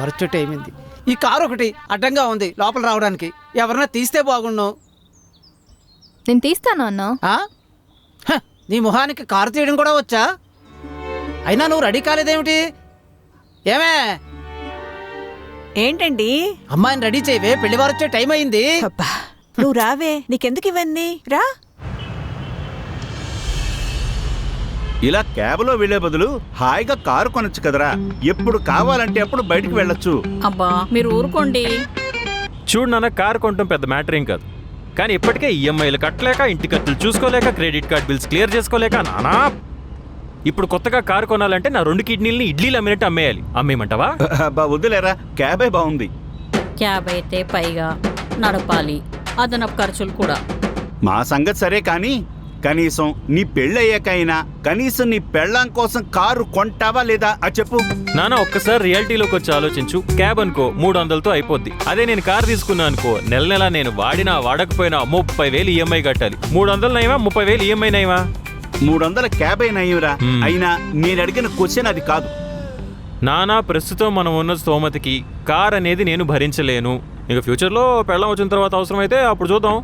తెల్లవారొచ్చే time అయింది. ఈ car ఒకటి అడ్డంగా ఉంది లోపల రావడానికి. ఎవరన్నా తీస్తే బాగుండు. నేను తీస్తాను అన్న. నీ మొహానికి కారు తీయడం కూడా వచ్చా? అయినా నువ్వు రెడీ కాలేదేమిటి? ఏమే ఏంటండి? అమ్మాయిని రెడీ చేయవే, పెళ్లివారొచ్చే టైం అయింది. అబ్బా నువ్వు రావే, నీకెందుకు ఇవన్నీ? రా. ఇలా క్యాబ్లో వెళ్లే బదులు హాయిగా కారు కొనొచ్చు కదరా. ఎప్పుడు కావాలంటే అప్పుడు బయటికి వెళ్ళొచ్చు. అబ్బా మీరు ఊరుకోండి. చూడు నాన్న, కారు కొనడం పెద్ద మ్యాటర్ ఏం కాదు. కానీ ఇప్పటికే ఈఎంఐలు కట్టలేక, ఇంటి ఖర్చులు చూసుకోలేక, క్రెడిట్ కార్డ్ బిల్స్ క్లియర్ చేసుకోలేక నానా. ఇప్పుడు కొత్తగా కారు కొనాలంటే నా 2 కిడ్నీలని ఇడ్లీలు అమ్మినట్టు అమ్మేయాలి. అమ్మేయమంటావా? అబ్బా వద్దులేరా, క్యాబే బాగుంది. క్యాబ్ అయితే పైగా నడపాలి, అదనపు ఖర్చులు కూడా. మా సంగతి సరే కానీ కనీసం నీ పెళ్ళయ్యాకైనా కనీసం నీ పెళ్ళాం కోసం కారు కొంటావా లేదా అది చెప్పు. నానా ఒక్కసారి రియాలిటీలోకి వచ్చి ఆలోచించు. క్యాబ్ అనుకో 300తో అయిపోద్ది. అదే నేను కారు తీసుకున్నా అనుకో, నెల నెల నేను వాడినా వాడకపోయినా 30,000 ఈఎంఐ కట్టాలి. 300 నయమా 30,000 ఈఎంఐ నయమా? 300 క్యాబే నయ్యరా. అయినా నేను అడిగిన క్వశ్చన్ అది కాదు నానా. ప్రస్తుతం మనం ఉన్న స్తోమతికి కార్ అనేది నేను భరించలేను. ఇక ఫ్యూచర్లో పెళ్ళం వచ్చిన తర్వాత అవసరమైతే అప్పుడు చూద్దాం.